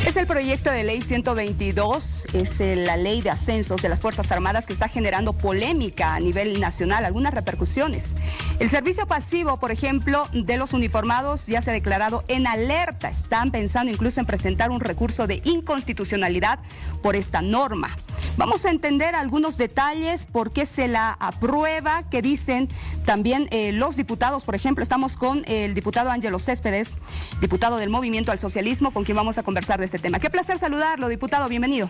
Es el proyecto de ley 122, es la ley de ascensos de las Fuerzas Armadas que está generando polémica a nivel nacional, algunas repercusiones. El servicio pasivo, por ejemplo, de los uniformados ya se ha declarado en alerta. Están pensando incluso en presentar un recurso de inconstitucionalidad por esta norma. Vamos a entender algunos detalles, por qué se la aprueba, que dicen también los diputados. Por ejemplo, estamos con el diputado Ángelo Céspedes, diputado del Movimiento al Socialismo, con quien vamos a conversar de este tema. Qué placer saludarlo, diputado, bienvenido.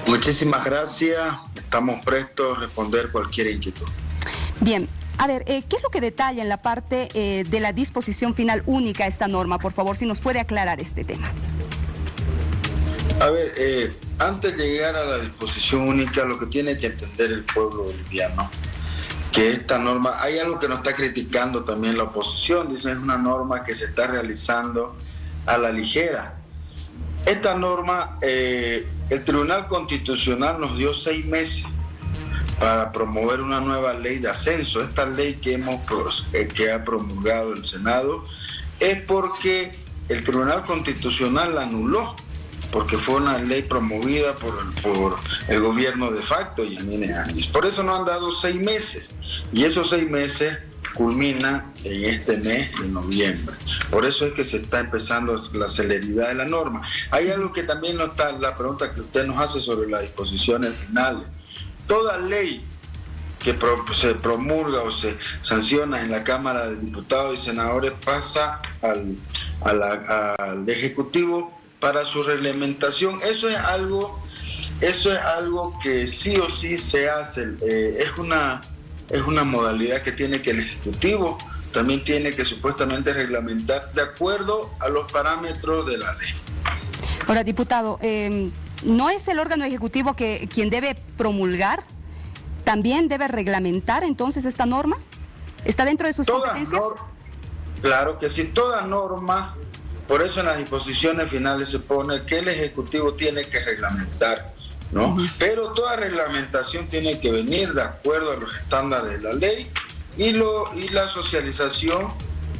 Muchísimas gracias, estamos prestos a responder cualquier inquietud. Bien, a ver, ¿qué es lo que detalla en la parte de la disposición final única esta norma? Por favor, si nos puede aclarar este tema. A ver, antes de llegar a la disposición única, lo que tiene que entender el pueblo boliviano, que esta norma, hay algo que nos está criticando también la oposición, dicen es una norma que se está realizando a la ligera. Esta norma, el Tribunal Constitucional nos dio 6 meses para promover una nueva ley de ascenso. Esta ley que ha promulgado el Senado es porque el Tribunal Constitucional la anuló, porque fue una ley promovida por el gobierno de facto, Yanine Áñez. Por eso nos han dado 6 meses, y esos 6 meses culminan en este mes de noviembre. Por eso es que se está empezando la celeridad de la norma. Hay algo que también no está, la pregunta que usted nos hace sobre las disposiciones finales. Toda ley que se promulga o se sanciona en la Cámara de Diputados y Senadores pasa al Ejecutivo para su reglamentación. Eso es algo que sí o sí se hace. Es una modalidad que tiene que el Ejecutivo también tiene que supuestamente reglamentar de acuerdo a los parámetros de la ley. Ahora, diputado, ¿no es el órgano ejecutivo quien debe promulgar? ¿También debe reglamentar entonces esta norma? ¿Está dentro de sus competencias? Claro que sí, toda norma. Por eso en las disposiciones finales se pone que el Ejecutivo tiene que reglamentar, ¿no? Pero toda reglamentación tiene que venir de acuerdo a los estándares de la ley y la socialización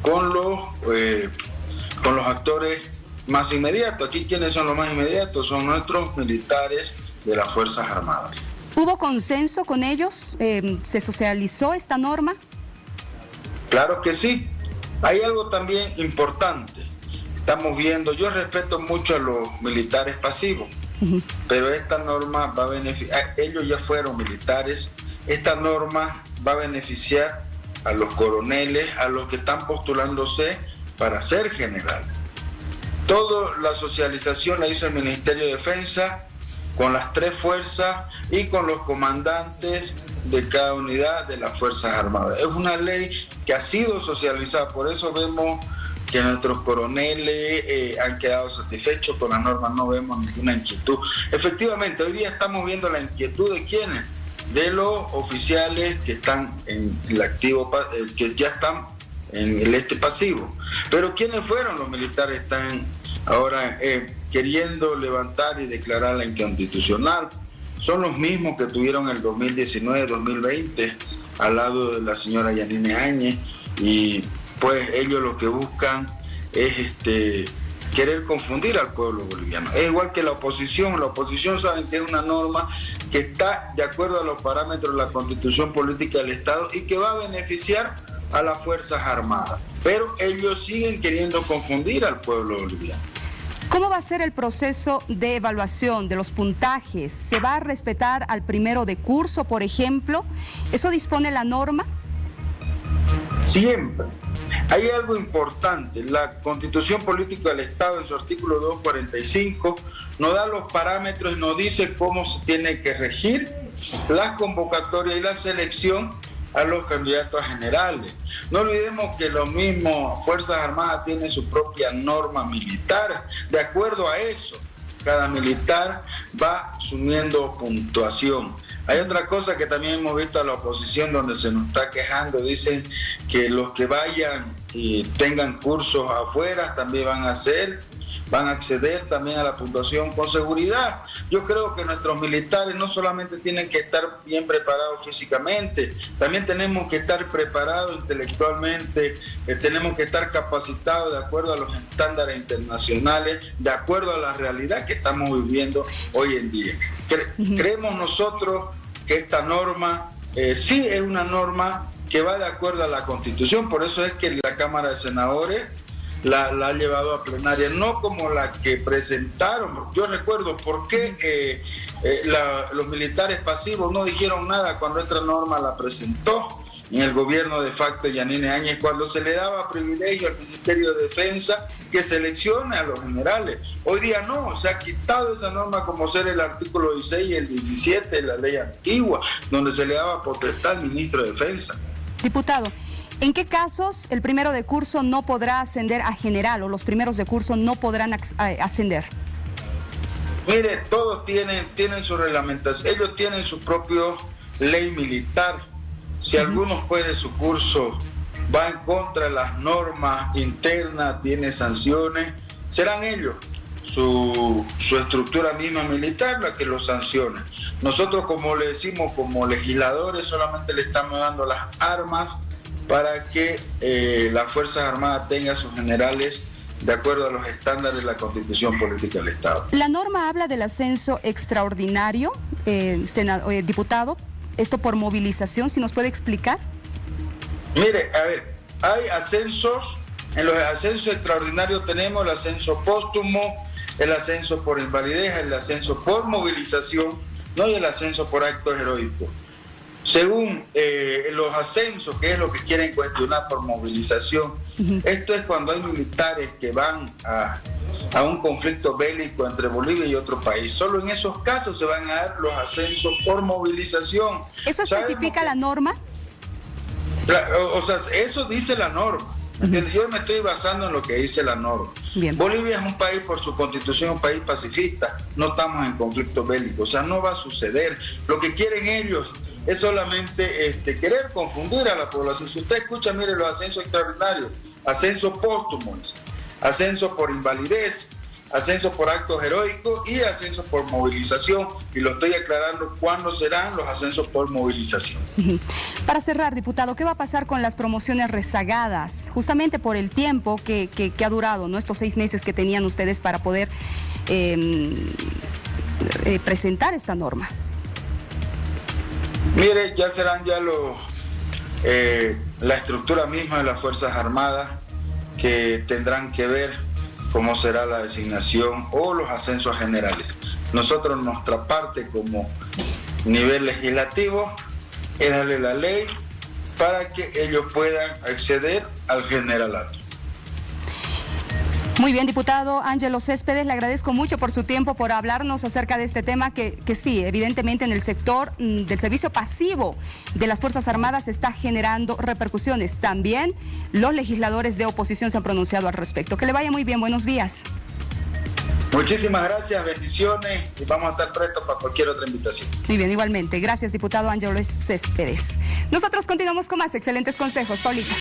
con los actores más inmediatos. Aquí, ¿quiénes son los más inmediatos? Son nuestros militares de las Fuerzas Armadas. ¿Hubo consenso con ellos? ¿Se socializó esta norma? Claro que sí. Hay algo también importante. Estamos viendo, yo respeto mucho a los militares pasivos, pero esta norma va a beneficiar, ellos ya fueron militares, esta norma va a beneficiar a los coroneles, a los que están postulándose para ser general. Toda la socialización la hizo el Ministerio de Defensa con las 3 fuerzas y con los comandantes de cada unidad de las Fuerzas Armadas. Es una ley que ha sido socializada, por eso vemos que nuestros coroneles han quedado satisfechos con la norma, no vemos ninguna inquietud. Efectivamente, hoy día estamos viendo la inquietud de ¿quiénes? De los oficiales que están en el activo, que ya están en el pasivo. Pero ¿quiénes fueron los militares que están ahora queriendo levantar y declarar la inconstitucional? Son los mismos que tuvieron el 2019-2020 al lado de la señora Yanine Áñez, y pues ellos lo que buscan es querer confundir al pueblo boliviano. Es igual que la oposición saben que es una norma que está de acuerdo a los parámetros de la Constitución Política del Estado y que va a beneficiar a las Fuerzas Armadas, pero ellos siguen queriendo confundir al pueblo boliviano. ¿Cómo va a ser el proceso de evaluación de los puntajes? ¿Se va a respetar al primero de curso, por ejemplo? ¿Eso dispone la norma? Siempre. Hay algo importante, la Constitución Política del Estado en su artículo 245 nos da los parámetros y nos dice cómo se tiene que regir las convocatorias y la selección a los candidatos a generales. No olvidemos que los mismos Fuerzas Armadas tienen su propia norma militar. De acuerdo a eso, cada militar va sumiendo puntuación. Hay otra cosa que también hemos visto a la oposición donde se nos está quejando, dicen que los que vayan y tengan cursos afuera también van a hacer van a acceder también a la puntuación con seguridad. Yo creo que nuestros militares no solamente tienen que estar bien preparados físicamente, también tenemos que estar preparados intelectualmente, tenemos que estar capacitados de acuerdo a los estándares internacionales, de acuerdo a la realidad que estamos viviendo hoy en día. Creemos nosotros que esta norma sí es una norma que va de acuerdo a la Constitución, por eso es que la Cámara de Senadores la ha llevado a plenaria, no como la que presentaron. Yo recuerdo por qué los militares pasivos no dijeron nada cuando esta norma la presentó en el gobierno de facto Yanine Áñez, cuando se le daba privilegio al Ministerio de Defensa que seleccione a los generales. Hoy día no, se ha quitado esa norma como ser el artículo 16 y el 17 de la ley antigua, donde se le daba potestad al ministro de Defensa. Diputado, ¿en qué casos el primero de curso no podrá ascender a general o los primeros de curso no podrán ascender? Mire, todos tienen su reglamentación, ellos tienen su propia ley militar. Si alguno puede su curso va en contra de las normas internas, tiene sanciones, serán ellos, su estructura misma militar la que los sancione. Nosotros, como le decimos, como legisladores, solamente le estamos dando las armas para que las Fuerzas Armadas tengan sus generales de acuerdo a los estándares de la Constitución Política del Estado. La norma habla del ascenso extraordinario, diputado. ¿Esto por movilización? ¿Si nos puede explicar? Mire, a ver, hay ascensos, en los ascensos extraordinarios tenemos el ascenso póstumo, el ascenso por invalidez, el ascenso por movilización, no, y el ascenso por actos heroicos. Según los ascensos, que es lo que quieren cuestionar por movilización, esto es cuando hay militares que van a un conflicto bélico entre Bolivia y otro país. Solo en esos casos se van a dar los ascensos por movilización. ¿Eso especifica la norma? O sea, eso dice la norma. Yo me estoy basando en lo que dice la norma. Bien. Bolivia es un país, por su constitución, un país pacifista. No estamos en conflicto bélico. O sea, no va a suceder. Lo que quieren ellos es solamente querer confundir a la población. Si usted escucha, mire, los ascensos extraordinarios, ascenso póstumo, ascenso por invalidez, ascenso por actos heroicos y ascenso por movilización. Y lo estoy aclarando cuándo serán los ascensos por movilización. Para cerrar, diputado, ¿qué va a pasar con las promociones rezagadas? Justamente por el tiempo que ha durado, ¿no? Estos 6 meses que tenían ustedes para poder presentar esta norma. Mire, ya serán la estructura misma de las Fuerzas Armadas que tendrán que ver cómo será la designación o los ascensos generales. Nosotros, nuestra parte como nivel legislativo es darle la ley para que ellos puedan acceder al generalato. Muy bien, diputado Ángelo Céspedes, le agradezco mucho por su tiempo, por hablarnos acerca de este tema que sí, evidentemente en el sector del servicio pasivo de las Fuerzas Armadas está generando repercusiones. También los legisladores de oposición se han pronunciado al respecto. Que le vaya muy bien, buenos días. Muchísimas gracias, bendiciones y vamos a estar prestos para cualquier otra invitación. Muy bien, igualmente. Gracias, diputado Ángelo Céspedes. Nosotros continuamos con más excelentes consejos, Paulita.